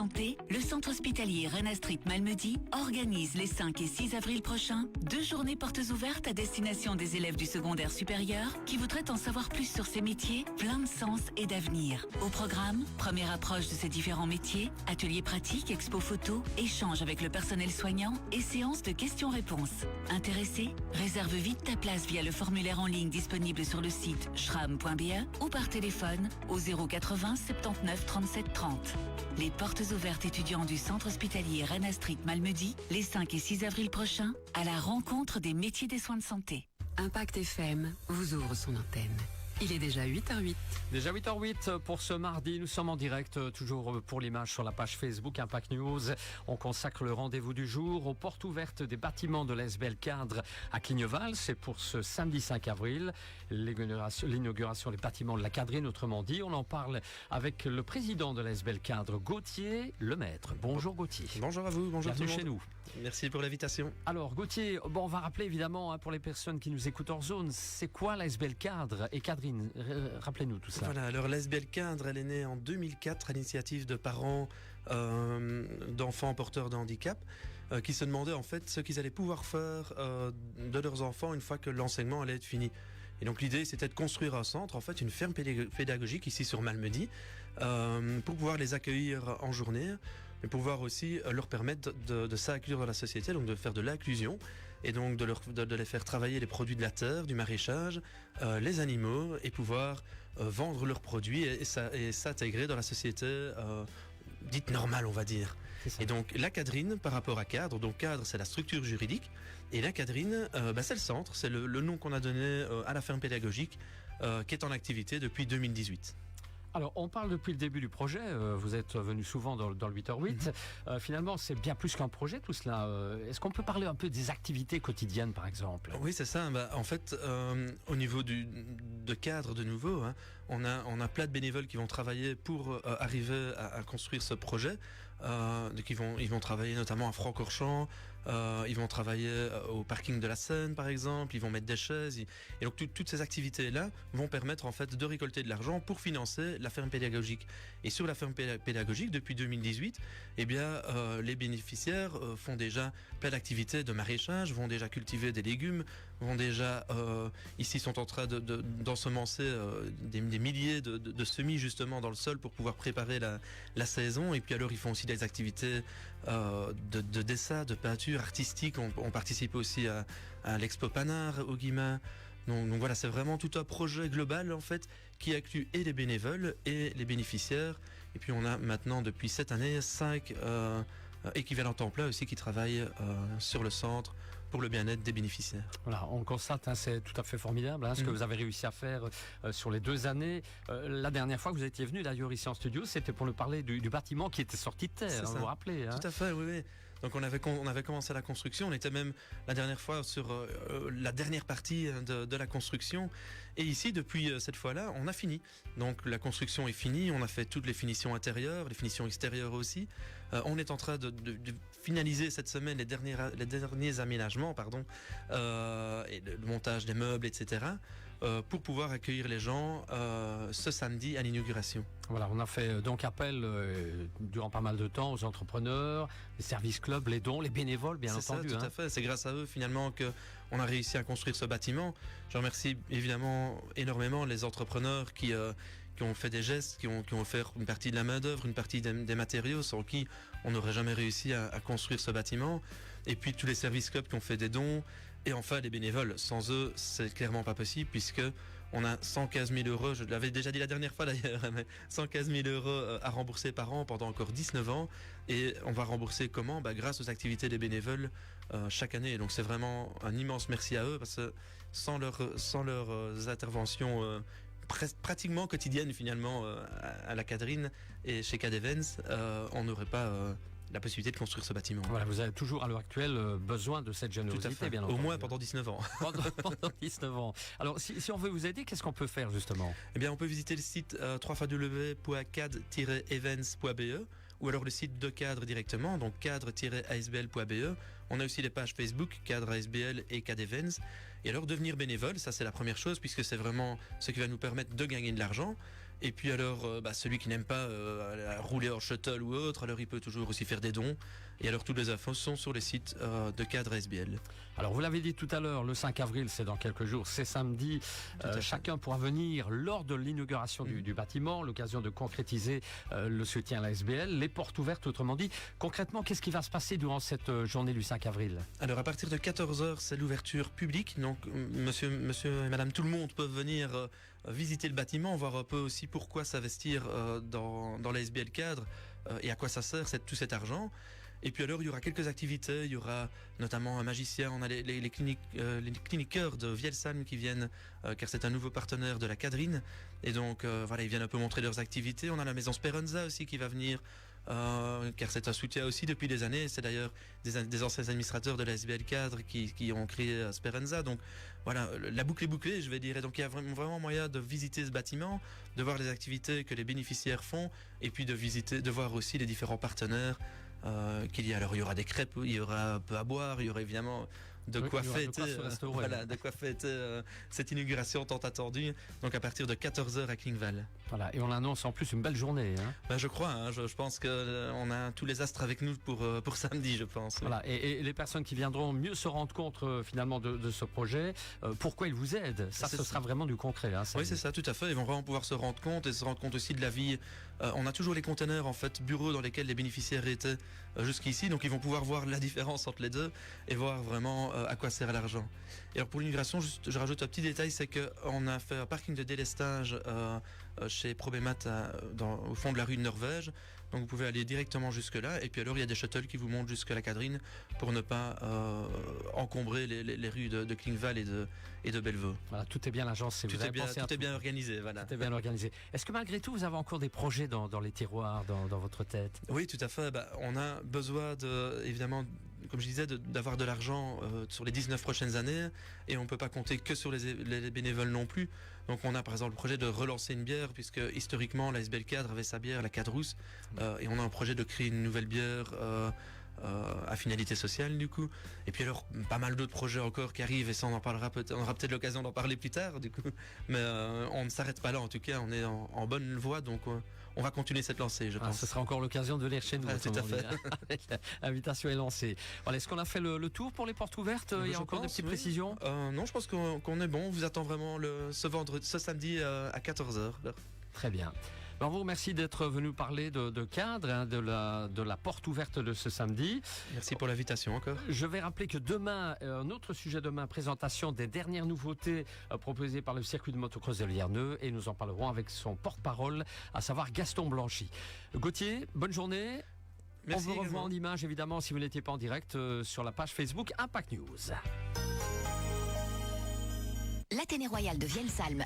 santé, le centre hospitalier Rennes Street Malmedy organise les 5 et 6 avril prochains 2 journées portes ouvertes à destination des élèves du secondaire supérieur qui voudraient en savoir plus sur ces métiers pleins de sens et d'avenir. Au programme, première approche de ces différents métiers, ateliers pratiques, expo photos, échanges avec le personnel soignant et séances de questions-réponses. Intéressé? Réserve vite ta place via le formulaire en ligne disponible sur le site schram.be ou par téléphone au 080 79 37 30. Les portes ouvertes étudiants du centre hospitalier Rennes Street Malmedy, les 5 et 6 avril prochains, à la rencontre des métiers des soins de santé. Impact FM vous ouvre son antenne. Il est déjà 8h08. Déjà 8h08 pour ce mardi. Nous sommes en direct, toujours pour l'image sur la page Facebook Impact News. On consacre le rendez-vous du jour aux portes ouvertes des bâtiments de l'ASBL Cadre à Cligneval. C'est pour ce samedi 5 avril. L'inauguration des bâtiments de la Cadrine, autrement dit. On en parle avec le président de l'ASBL Cadre, Gauthier Lemaître. Bonjour Gauthier. Bonjour à vous, bonjour tout le monde. Bienvenue chez nous. Merci pour l'invitation. Alors Gauthier, on va rappeler évidemment pour les personnes qui nous écoutent hors zone, c'est quoi l'ASBL Cadre et Cadrine? Rappelez-nous tout ça. Voilà, alors l'ASBL Cadre, elle est née en 2004 à l'initiative de parents d'enfants porteurs de handicap qui se demandaient en fait ce qu'ils allaient pouvoir faire de leurs enfants une fois que l'enseignement allait être fini. Et donc l'idée c'était de construire un centre, en fait une ferme pédagogique ici sur Malmedy pour pouvoir les accueillir en journée, mais pouvoir aussi leur permettre de s'inclure dans la société, donc de faire de l'inclusion et donc de les faire travailler les produits de la terre, du maraîchage, les animaux et pouvoir vendre leurs produits et s'intégrer dans la société dite normale, on va dire. Et donc la Cadrine par rapport à Cadre, donc Cadre c'est la structure juridique et la Cadrine c'est le centre, c'est le nom qu'on a donné à la ferme pédagogique qui est en activité depuis 2018. Alors, on parle depuis le début du projet, vous êtes venu souvent dans le 8h8. Finalement, c'est bien plus qu'un projet tout cela. Est-ce qu'on peut parler un peu des activités quotidiennes, par exemple? Oui, c'est ça. En fait, au niveau de Cadre de nouveau, hein, on a plein de bénévoles qui vont travailler pour arriver à construire ce projet. Ils vont travailler notamment à Francorchamps, ils vont travailler au parking de la Seine, par exemple, ils vont mettre des chaises. Et donc, toutes ces activités-là vont permettre en fait de récolter de l'argent pour financer la ferme pédagogique. Et sur la ferme pédagogique, depuis 2018, les bénéficiaires font déjà plein d'activités de maraîchage, vont déjà cultiver des légumes, vont déjà ici sont en train d'ensemencer des milliers de semis justement dans le sol pour pouvoir préparer la saison. Et puis alors ils font aussi des activités de dessin, de peinture artistique. On participe aussi à l'Expo Panard au Guillemin. Donc voilà, c'est vraiment tout un projet global en fait qui inclut et les bénévoles et les bénéficiaires. Et puis on a maintenant depuis cette année 5 équivalents temps plein aussi qui travaillent sur le centre pour le bien-être des bénéficiaires. Voilà, on constate, c'est tout à fait formidable ce que vous avez réussi à faire sur les 2 années. La dernière fois que vous étiez venu d'ailleurs ici en studio, c'était pour nous parler du bâtiment qui était sorti de terre, vous vous rappelez. Tout à fait, oui. Donc on avait commencé la construction, on était même la dernière fois sur la dernière partie de la construction. Et ici, depuis cette fois-là, on a fini. Donc la construction est finie, on a fait toutes les finitions intérieures, les finitions extérieures aussi. On est en train de finaliser cette semaine les derniers aménagements, et le montage des meubles, etc. Pour pouvoir accueillir les gens ce samedi à l'inauguration. Voilà, on a fait donc appel durant pas mal de temps aux entrepreneurs, les services clubs, les dons, les bénévoles, bien entendu. C'est ça, tout à fait. C'est grâce à eux finalement qu'on a réussi à construire ce bâtiment. Je remercie évidemment énormément les entrepreneurs qui ont fait des gestes, qui ont offert une partie de la main-d'œuvre, une partie des matériaux, sans qui on n'aurait jamais réussi à construire ce bâtiment. Et puis tous les services clubs qui ont fait des dons. Et enfin, les bénévoles. Sans eux, c'est clairement pas possible puisque on a 115 000 euros, je l'avais déjà dit la dernière fois d'ailleurs, mais 115 000 euros à rembourser par an pendant encore 19 ans. Et on va rembourser comment? Grâce aux activités des bénévoles chaque année. Et donc c'est vraiment un immense merci à eux parce que sans leurs interventions pratiquement quotidiennes finalement à la Cadrine et chez Cadevens, on n'aurait pas la possibilité de construire ce bâtiment. Voilà, vous avez toujours à l'heure actuelle besoin de cette générosité, bien entendu. Au moins pendant 19 ans. Pendant 19 ans. Alors, si on veut vous aider, qu'est-ce qu'on peut faire justement? Eh bien, on peut visiter le site www.cad-events.be ou alors le site de Cadre directement, donc cadre-asbl.be. On a aussi les pages Facebook, Cadre ASBL et Cad Events. Et alors, devenir bénévole, ça c'est la première chose puisque c'est vraiment ce qui va nous permettre de gagner de l'argent. Et puis alors, celui qui n'aime pas rouler en shuttle ou autre, alors il peut toujours aussi faire des dons. Et alors toutes les infos sont sur les sites de cadre SBL. Alors vous l'avez dit tout à l'heure, le 5 avril, c'est dans quelques jours, c'est samedi. Chacun pourra venir lors de l'inauguration du bâtiment, l'occasion de concrétiser le soutien à la SBL, les portes ouvertes, autrement dit. Concrètement, qu'est-ce qui va se passer durant cette journée du 5 avril? Alors à partir de 14h, c'est l'ouverture publique. Donc monsieur et madame, tout le monde peut venir visiter le bâtiment, voir un peu aussi pourquoi s'investir dans la SBL cadre et à quoi ça sert tout cet argent. Et puis alors, il y aura quelques activités. Il y aura notamment un magicien. On a les cliniqueurs de Vielsalm qui viennent, car c'est un nouveau partenaire de la Cadrine. Et donc, ils viennent un peu montrer leurs activités. On a la maison Speranza aussi qui va venir, car c'est un soutien aussi depuis des années. C'est d'ailleurs des anciens administrateurs de la SBL Cadre qui ont créé Speranza. Donc, voilà, la boucle est bouclée, je vais dire. Et donc, il y a vraiment moyen de visiter ce bâtiment, de voir les activités que les bénéficiaires font, et puis de voir aussi les différents partenaires qu'il y a. Alors il y aura des crêpes, il y aura un peu à boire, il y aura évidemment de quoi fêter cette inauguration tant attendue. Donc à partir de 14h à Klingval. Voilà, et on annonce en plus une belle journée. Je crois, je pense qu'on a tous les astres avec nous pour samedi, je pense. Voilà, et les personnes qui viendront mieux se rendre compte finalement de ce projet, pourquoi ils vous aident. Ça, ce sera vraiment du concret. Oui, c'est ça, tout à fait. Ils vont vraiment pouvoir se rendre compte et se rendre compte aussi de la vie. On a toujours les containers, en fait, bureaux dans lesquels les bénéficiaires étaient jusqu'ici. Donc ils vont pouvoir voir la différence entre les deux et voir vraiment à quoi sert l'argent. Et alors pour l'immigration, je rajoute un petit détail, c'est qu'on a fait un parking de délestage chez Probemat au fond de la rue de Norvège. Donc vous pouvez aller directement jusque là. Et puis alors il y a des shuttles qui vous montent jusqu'à la Cadrine pour ne pas encombrer les rues de Klingval et de Bellevaux. Voilà, tout est bien agencé. Tout est bien organisé. Voilà. Tout est bien organisé. Est-ce que malgré tout vous avez encore des projets dans les tiroirs, dans votre tête? Oui, tout à fait. On a besoin évidemment, comme je disais, d'avoir de l'argent sur les 19 prochaines années, et on ne peut pas compter que sur les bénévoles non plus. Donc on a par exemple le projet de relancer une bière, puisque historiquement la SBL Cadre avait sa bière, la Cadrousse, et on a un projet de créer une nouvelle bière à finalité sociale du coup. Et puis alors pas mal d'autres projets encore qui arrivent, et ça on aura peut-être l'occasion d'en parler plus tard du coup. Mais on ne s'arrête pas là, en tout cas on est en bonne voie, donc on va continuer cette lancée, je pense. Ce sera encore l'occasion de venir chez nous. Tout à fait. L'invitation est lancée. Voilà, est-ce qu'on a fait le tour pour les portes ouvertes? Il y a encore des petites précisions? Non, je pense qu'on est bon. On vous attend vraiment ce samedi à 14h. Très bien. On vous remercie d'être venu parler de cadre, de la porte ouverte de ce samedi. Merci pour l'invitation encore. Je vais rappeler que demain, un autre sujet demain, présentation des dernières nouveautés proposées par le circuit de motocross de Lierneux, et nous en parlerons avec son porte-parole, à savoir Gaston Blanchy. Gauthier, bonne journée. Merci. On vous revoit en image évidemment si vous n'étiez pas en direct sur la page Facebook Impact News. L'Athénée Royal de Vielsalm